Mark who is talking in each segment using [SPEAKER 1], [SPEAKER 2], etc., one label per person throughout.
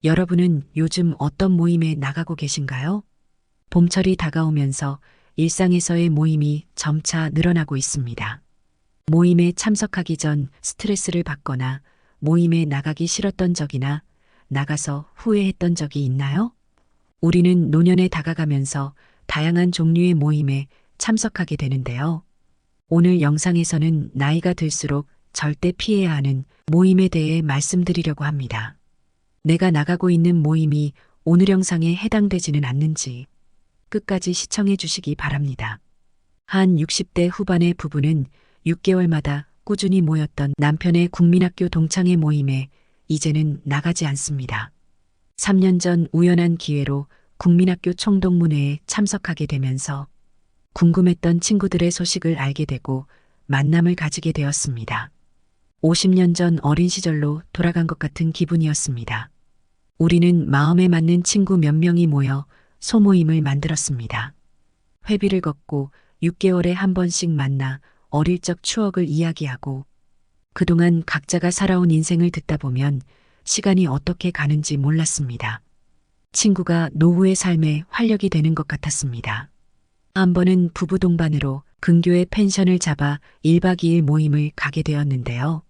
[SPEAKER 1] 여러분은 요즘 어떤 모임에 나가고 계신가요? 봄철이 다가오면서 일상에서의 모임이 점차 늘어나고 있습니다. 모임에 참석하기 전 스트레스를 받거나 모임에 나가기 싫었던 적이나 나가서 후회했던 적이 있나요? 우리는 노년에 다가가면서 다양한 종류의 모임에 참석하게 되는데요. 오늘 영상에서는 나이가 들수록 절대 피해야 하는 모임에 대해 말씀드리려고 합니다. 내가 나가고 있는 모임이 오늘 영상에 해당되지는 않는지 끝까지 시청해 주시기 바랍니다. 한 60대 후반의 부부는 6개월마다 꾸준히 모였던 남편의 국민학교 동창회 모임에 이제는 나가지 않습니다. 3년 전 우연한 기회로 국민학교 총동문회에 참석하게 되면서 궁금했던 친구들의 소식을 알게 되고 만남을 가지게 되었습니다. 50년 전 어린 시절로 돌아간 것 같은 기분이었습니다. 우리는 마음에 맞는 친구 몇 명이 모여 소모임을 만들었습니다. 회비를 걷고 6개월에 한 번씩 만나 어릴 적 추억을 이야기하고 그동안 각자가 살아온 인생을 듣다 보면 시간이 어떻게 가는지 몰랐습니다. 친구가 노후의 삶에 활력이 되는 것 같았습니다. 한 번은 부부 동반으로 근교의 펜션을 잡아 1박 2일 모임을 가게 되었는데요.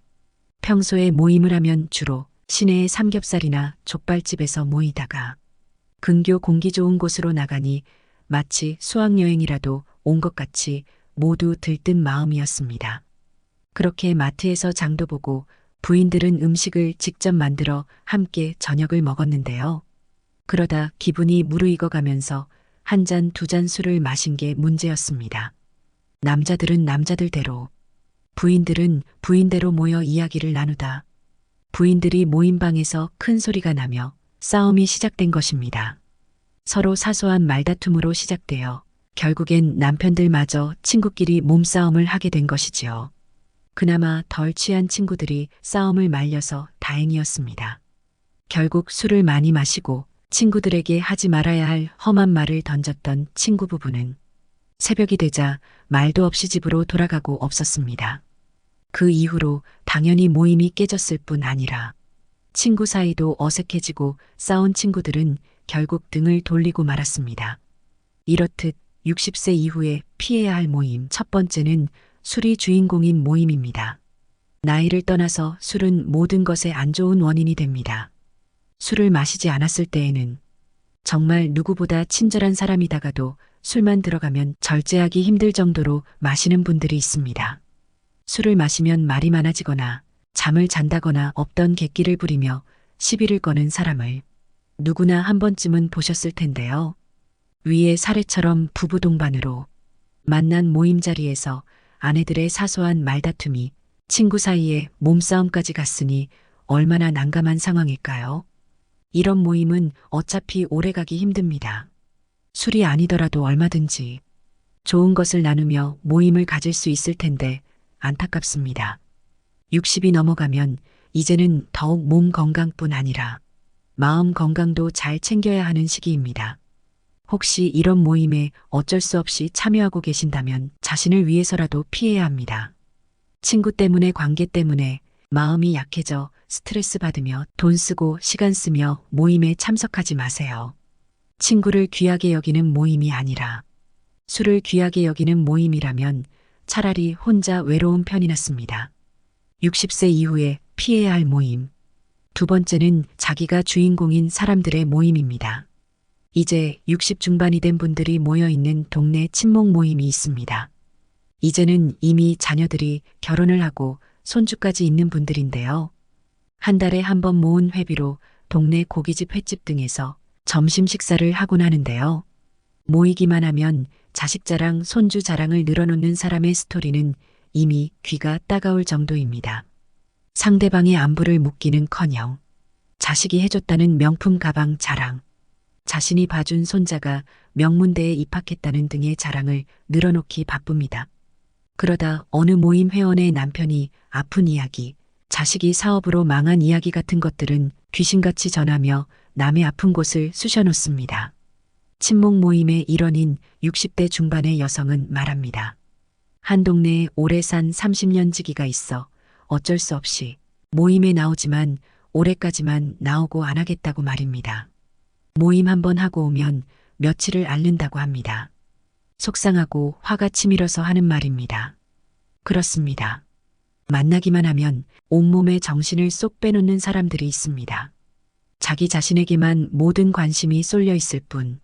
[SPEAKER 1] 평소에 모임을 하면 주로 시내의 삼겹살이나 족발집에서 모이다가 근교 공기 좋은 곳으로 나가니 마치 수학여행이라도 온 것 같이 모두 들뜬 마음이었습니다. 그렇게 마트에서 장도 보고 부인들은 음식을 직접 만들어 함께 저녁을 먹었는데요. 그러다 기분이 무르익어가면서 한 잔, 두 잔 술을 마신 게 문제였습니다. 남자들은 남자들대로, 부인들은 부인대로 모여 이야기를 나누다 부인들이 모임방에서 큰 소리가 나며 싸움이 시작된 것입니다. 서로 사소한 말다툼으로 시작되어 결국엔 남편들마저 친구끼리 몸싸움을 하게 된 것이지요. 그나마 덜 취한 친구들이 싸움을 말려서 다행이었습니다. 결국 술을 많이 마시고 친구들에게 하지 말아야 할 험한 말을 던졌던 친구 부부는 새벽이 되자 말도 없이 집으로 돌아가고 없었습니다. 그 이후로 당연히 모임이 깨졌을 뿐 아니라 친구 사이도 어색해지고 싸운 친구들은 결국 등을 돌리고 말았습니다. 이렇듯 60세 이후에 피해야 할 모임 첫 번째는 술이 주인공인 모임입니다. 나이를 떠나서 술은 모든 것에 안 좋은 원인이 됩니다. 술을 마시지 않았을 때에는 정말 누구보다 친절한 사람이다가도 술만 들어가면 절제하기 힘들 정도로 마시는 분들이 있습니다. 술을 마시면 말이 많아지거나 잠을 잔다거나 없던 객기를 부리며 시비를 거는 사람을 누구나 한 번쯤은 보셨을 텐데요. 위의 사례처럼 부부 동반으로 만난 모임 자리에서 아내들의 사소한 말다툼이 친구 사이에 몸싸움까지 갔으니 얼마나 난감한 상황일까요? 이런 모임은 어차피 오래가기 힘듭니다. 술이 아니더라도 얼마든지 좋은 것을 나누며 모임을 가질 수 있을 텐데 안타깝습니다. 60이 넘어가면 이제는 더욱 몸 건강뿐 아니라 마음 건강도 잘 챙겨야 하는 시기입니다. 혹시 이런 모임에 어쩔 수 없이 참여하고 계신다면 자신을 위해서라도 피해야 합니다. 친구 때문에 관계 때문에 마음이 약해져 스트레스 받으며 돈 쓰고 시간 쓰며 모임에 참석하지 마세요. 친구를 귀하게 여기는 모임이 아니라 술을 귀하게 여기는 모임이라면 차라리 혼자 외로운 편이 낫습니다. 60세 이후에 피해야 할 모임. 두 번째는 자기가 주인공인 사람들의 모임입니다. 이제 60 중반이 된 분들이 모여있는 동네 친목 모임이 있습니다. 이제는 이미 자녀들이 결혼을 하고 손주까지 있는 분들인데요. 한 달에 한 번 모은 회비로 동네 고깃집 횟집 등에서 점심 식사를 하곤 하는데요. 모이기만 하면 자식 자랑, 손주 자랑을 늘어놓는 사람의 스토리는 이미 귀가 따가울 정도입니다. 상대방의 안부를 묻기는커녕 자식이 해줬다는 명품 가방 자랑, 자신이 봐준 손자가 명문대에 입학했다는 등의 자랑을 늘어놓기 바쁩니다. 그러다 어느 모임 회원의 남편이 아픈 이야기, 자식이 사업으로 망한 이야기 같은 것들은 귀신같이 전하며 남의 아픈 곳을 쑤셔놓습니다. 친목 모임의 일원인 60대 중반의 여성은 말합니다. 한 동네에 오래 산 30년 지기가 있어 어쩔 수 없이 모임에 나오지만 올해까지만 나오고 안 하겠다고 말입니다. 모임 한번 하고 오면 며칠을 앓는다고 합니다. 속상하고 화가 치밀어서 하는 말입니다. 그렇습니다. 만나기만 하면 온몸에 정신을 쏙 빼놓는 사람들이 있습니다. 자기 자신에게만 모든 관심이 쏠려 있을 뿐,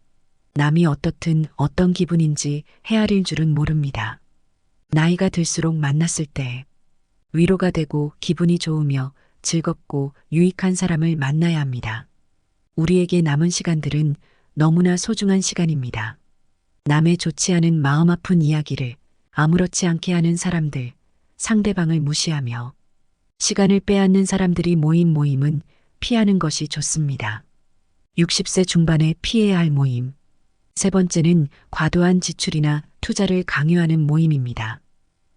[SPEAKER 1] 남이 어떻든 어떤 기분인지 헤아릴 줄은 모릅니다. 나이가 들수록 만났을 때 위로가 되고 기분이 좋으며 즐겁고 유익한 사람을 만나야 합니다. 우리에게 남은 시간들은 너무나 소중한 시간입니다. 남의 좋지 않은 마음 아픈 이야기를 아무렇지 않게 하는 사람들, 상대방을 무시하며 시간을 빼앗는 사람들이 모인 모임은 피하는 것이 좋습니다. 60세 중반에 피해야 할 모임. 세 번째는 과도한 지출이나 투자를 강요하는 모임입니다.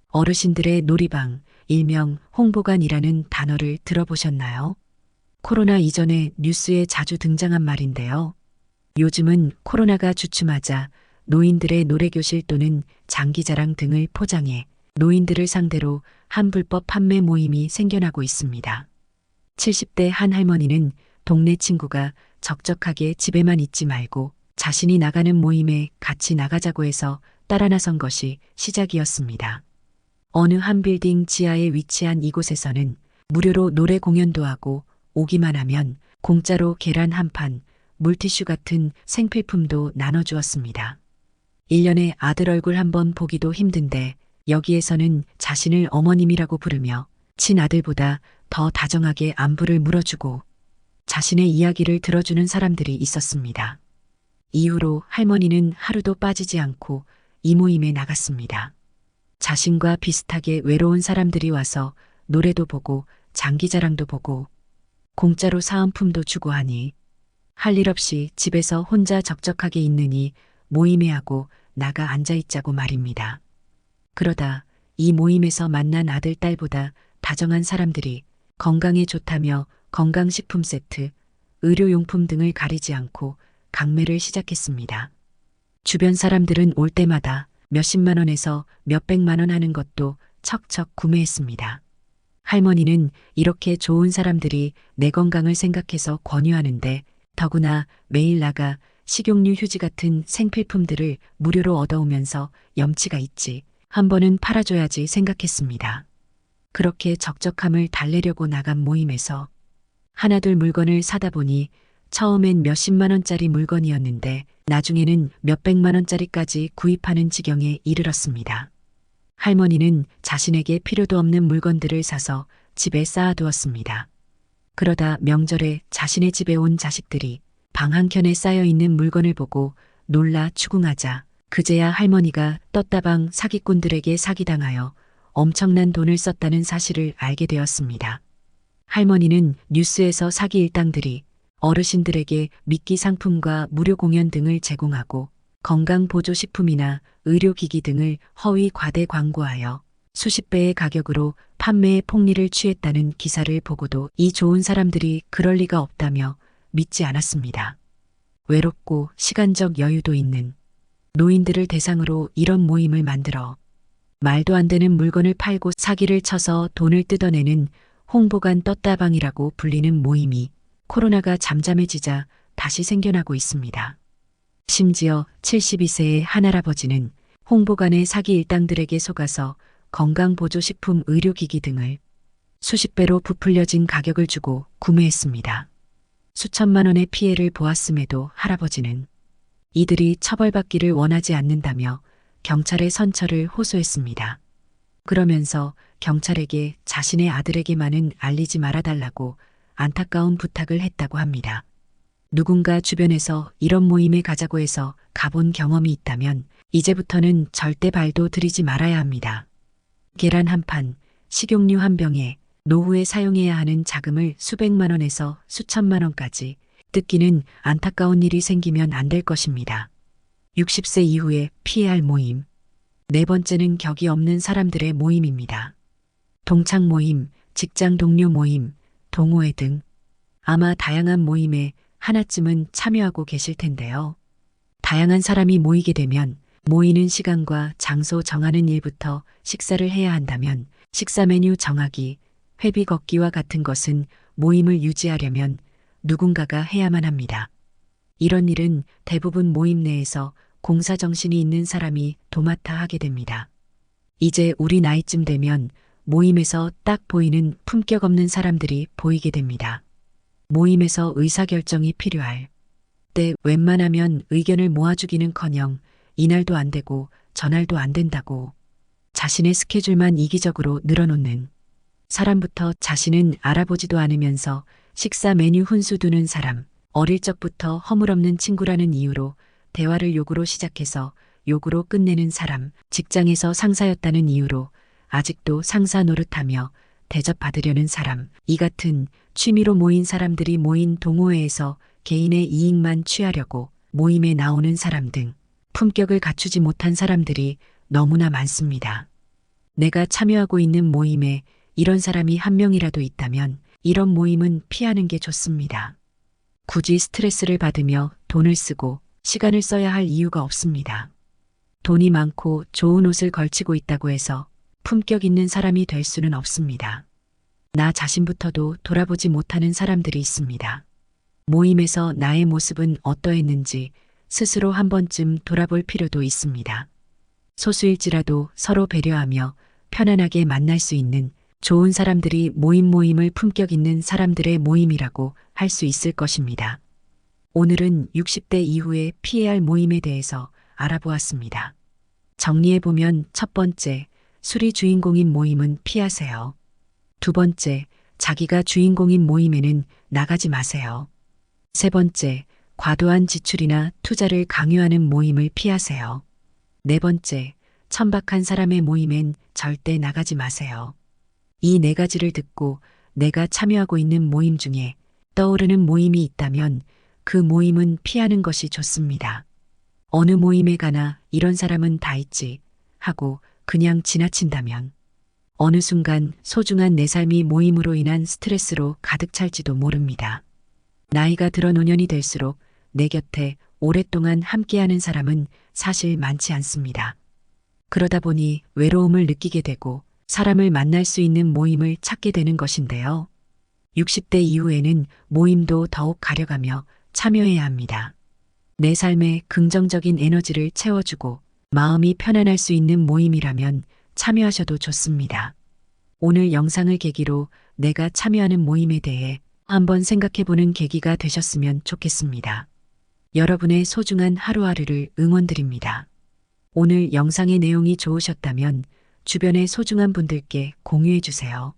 [SPEAKER 1] 어르신들의 놀이방, 일명 홍보관이라는 단어를 들어보셨나요? 코로나 이전에 뉴스에 자주 등장한 말인데요. 요즘은 코로나가 주춤하자 노인들의 노래교실 또는 장기자랑 등을 포장해 노인들을 상대로 한불법 판매 모임이 생겨나고 있습니다. 70대 한 할머니는 동네 친구가 적적하게 집에만 있지 말고 자신이 나가는 모임에 같이 나가자고 해서 따라 나선 것이 시작이었습니다. 어느 한 빌딩 지하에 위치한 이곳에서는 무료로 노래 공연도 하고 오기만 하면 공짜로 계란 한 판, 물티슈 같은 생필품도 나눠주었습니다. 1년에 아들 얼굴 한번 보기도 힘든데 여기에서는 자신을 어머님이라고 부르며 친아들보다 더 다정하게 안부를 물어주고 자신의 이야기를 들어주는 사람들이 있었습니다. 이후로 할머니는 하루도 빠지지 않고 이 모임에 나갔습니다. 자신과 비슷하게 외로운 사람들이 와서 노래도 보고 장기자랑도 보고 공짜로 사은품도 주고 하니 할 일 없이 집에서 혼자 적적하게 있느니 모임에 하고 나가 앉아있자고 말입니다. 그러다 이 모임에서 만난 아들, 딸보다 다정한 사람들이 건강에 좋다며 건강식품 세트, 의료용품 등을 가리지 않고 강매를 시작했습니다. 주변 사람들은 올 때마다 몇십만 원에서 몇백만 원 하는 것도 척척 구매했습니다. 할머니는 이렇게 좋은 사람들이 내 건강을 생각해서 권유하는데 더구나 매일 나가 식용유 휴지 같은 생필품들을 무료로 얻어오면서 염치가 있지. 한 번은 팔아줘야지 생각했습니다. 그렇게 적적함을 달래려고 나간 모임에서 하나둘 물건을 사다 보니 처음엔 몇십만 원짜리 물건이었는데 나중에는 몇백만 원짜리까지 구입하는 지경에 이르렀습니다. 할머니는 자신에게 필요도 없는 물건들을 사서 집에 쌓아두었습니다. 그러다 명절에 자신의 집에 온 자식들이 방 한켠에 쌓여있는 물건을 보고 놀라 추궁하자 그제야 할머니가 떴다방 사기꾼들에게 사기당하여 엄청난 돈을 썼다는 사실을 알게 되었습니다. 할머니는 뉴스에서 사기 일당들이 어르신들에게 미끼 상품과 무료 공연 등을 제공하고 건강보조식품이나 의료기기 등을 허위 과대 광고하여 수십 배의 가격으로 판매에 폭리를 취했다는 기사를 보고도 이 좋은 사람들이 그럴 리가 없다며 믿지 않았습니다. 외롭고 시간적 여유도 있는 노인들을 대상으로 이런 모임을 만들어 말도 안 되는 물건을 팔고 사기를 쳐서 돈을 뜯어내는 홍보관 떴다방이라고 불리는 모임이 코로나가 잠잠해지자 다시 생겨나고 있습니다. 심지어 72세의 한 할아버지는 홍보관의 사기 일당들에게 속아서 건강보조식품 의료기기 등을 수십 배로 부풀려진 가격을 주고 구매했습니다. 수천만 원의 피해를 보았음에도 할아버지는 이들이 처벌받기를 원하지 않는다며 경찰에 선처를 호소했습니다. 그러면서 경찰에게 자신의 아들에게만은 알리지 말아달라고 안타까운 부탁을 했다고 합니다. 누군가 주변에서 이런 모임에 가자고 해서 가본 경험이 있다면 이제부터는 절대 발도 들이지 말아야 합니다. 계란 한 판, 식용유 한 병에 노후에 사용해야 하는 자금을 수백만 원에서 수천만 원까지 뜯기는 안타까운 일이 생기면 안 될 것입니다. 60세 이후에 피해야 할 모임. 네 번째는 격이 없는 사람들의 모임입니다. 동창 모임, 직장 동료 모임, 동호회 등 아마 다양한 모임에 하나쯤은 참여하고 계실 텐데요. 다양한 사람이 모이게 되면 모이는 시간과 장소 정하는 일부터 식사를 해야 한다면 식사 메뉴 정하기, 회비 걷기와 같은 것은 모임을 유지하려면 누군가가 해야만 합니다. 이런 일은 대부분 모임 내에서 공사정신이 있는 사람이 도맡아 하게 됩니다. 이제 우리 나이쯤 되면 모임에서 딱 보이는 품격 없는 사람들이 보이게 됩니다. 모임에서 의사결정이 필요할 때 웬만하면 의견을 모아주기는커녕 이날도 안 되고 저날도 안 된다고 자신의 스케줄만 이기적으로 늘어놓는 사람부터 자신은 알아보지도 않으면서 식사 메뉴 훈수 두는 사람, 어릴 적부터 허물없는 친구라는 이유로 대화를 욕으로 시작해서 욕으로 끝내는 사람, 직장에서 상사였다는 이유로 아직도 상사 노릇하며 대접받으려는 사람, 이 같은 취미로 모인 사람들이 모인 동호회에서 개인의 이익만 취하려고 모임에 나오는 사람 등 품격을 갖추지 못한 사람들이 너무나 많습니다. 내가 참여하고 있는 모임에 이런 사람이 한 명이라도 있다면 이런 모임은 피하는 게 좋습니다. 굳이 스트레스를 받으며 돈을 쓰고 시간을 써야 할 이유가 없습니다. 돈이 많고 좋은 옷을 걸치고 있다고 해서 품격 있는 사람이 될 수는 없습니다. 나 자신부터도 돌아보지 못하는 사람들이 있습니다. 모임에서 나의 모습은 어떠했는지 스스로 한 번쯤 돌아볼 필요도 있습니다. 소수일지라도 서로 배려하며 편안하게 만날 수 있는 좋은 사람들이 모임을 품격 있는 사람들의 모임이라고 할 수 있을 것입니다. 오늘은 60대 이후에 피해야 할 모임에 대해서 알아보았습니다. 정리해보면 첫 번째, 술이 주인공인 모임은 피하세요. 두 번째, 자기가 주인공인 모임에는 나가지 마세요. 세 번째, 과도한 지출이나 투자를 강요하는 모임을 피하세요. 네 번째, 천박한 사람의 모임엔 절대 나가지 마세요. 이 네 가지를 듣고 내가 참여하고 있는 모임 중에 떠오르는 모임이 있다면 그 모임은 피하는 것이 좋습니다. 어느 모임에 가나 이런 사람은 다 있지 하고 그냥 지나친다면 어느 순간 소중한 내 삶이 모임으로 인한 스트레스로 가득 찰지도 모릅니다. 나이가 들어 노년이 될수록 내 곁에 오랫동안 함께하는 사람은 사실 많지 않습니다. 그러다 보니 외로움을 느끼게 되고 사람을 만날 수 있는 모임을 찾게 되는 것인데요. 60대 이후에는 모임도 더욱 가려가며 참여해야 합니다. 내 삶에 긍정적인 에너지를 채워주고 마음이 편안할 수 있는 모임이라면 참여하셔도 좋습니다. 오늘 영상을 계기로 내가 참여하는 모임에 대해 한번 생각해보는 계기가 되셨으면 좋겠습니다. 여러분의 소중한 하루하루를 응원드립니다. 오늘 영상의 내용이 좋으셨다면 주변의 소중한 분들께 공유해 주세요.